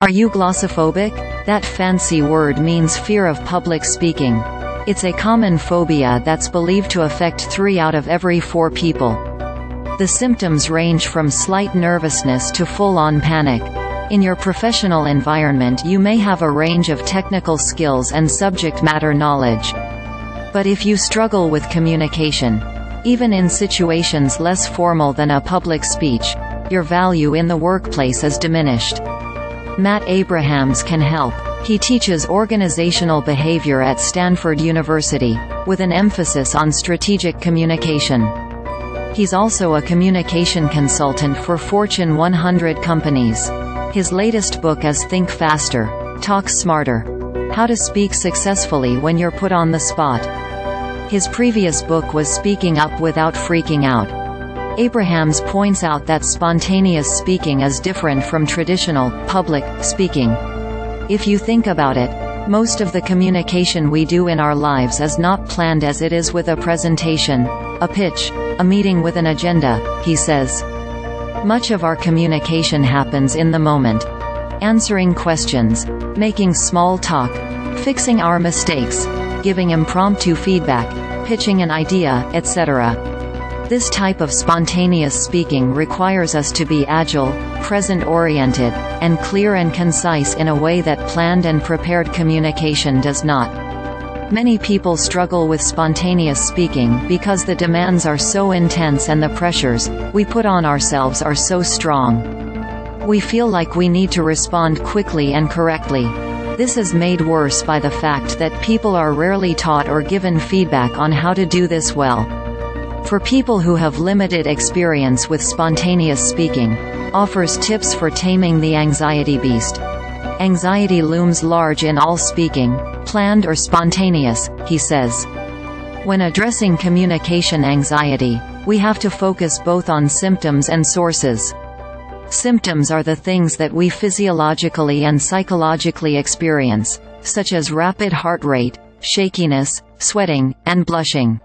Are you glossophobic? That fancy word means fear of public speaking. It's a common phobia that's believed to affect 3 out of every 4 people. The symptoms range from slight nervousness to full-on panic. In your professional environment, you may have a range of technical skills and subject matter knowledge. But if you struggle with communication, even in situations less formal than a public speech, your value in the workplace is diminished. Matt Abrahams can help. He teaches organizational behavior at Stanford University, with an emphasis on strategic communication. He's also a communication consultant for Fortune 100 companies. His latest book is Think Faster, Talk Smarter: How to Speak Successfully When You're Put on the Spot. His previous book was Speaking Up Without Freaking Out. Abrahams points out that spontaneous speaking is different from traditional, public, speaking. If you think about it, most of the communication we do in our lives is not planned as it is with a presentation, a pitch, a meeting with an agenda, he says. Much of our communication happens in the moment. Answering questions, making small talk, fixing our mistakes, giving impromptu feedback, pitching an idea, etc. This type of spontaneous speaking requires us to be agile, present-oriented, and clear and concise in a way that planned and prepared communication does not. Many people struggle with spontaneous speaking because the demands are so intense and the pressures we put on ourselves are so strong. We feel like we need to respond quickly and correctly. This is made worse by the fact that people are rarely taught or given feedback on how to do this well. For people who have limited experience with spontaneous speaking, offers tips for taming the anxiety beast. Anxiety looms large in all speaking, planned or spontaneous, he says. When addressing communication anxiety, we have to focus both on symptoms and sources. Symptoms are the things that we physiologically and psychologically experience, such as rapid heart rate, shakiness, sweating, and blushing.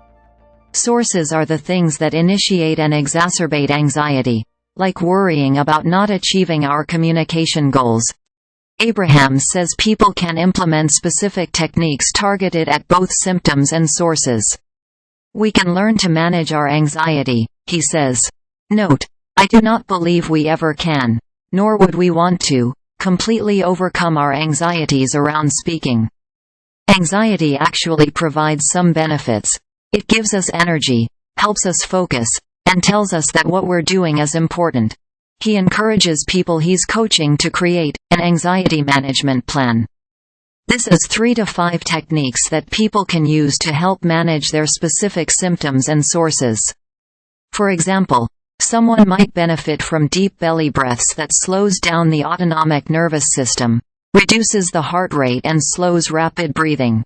Sources are the things that initiate and exacerbate anxiety, like worrying about not achieving our communication goals. Abrahams says people can implement specific techniques targeted at both symptoms and sources. We can learn to manage our anxiety, he says. Note, I do not believe we ever can, nor would we want to, completely overcome our anxieties around speaking. Anxiety actually provides some benefits. It gives us energy, helps us focus, and tells us that what we're doing is important. He encourages people he's coaching to create an anxiety management plan. This is 3 to 5 techniques that people can use to help manage their specific symptoms and sources. For example, someone might benefit from deep belly breaths that slows down the autonomic nervous system, reduces the heart rate and slows rapid breathing.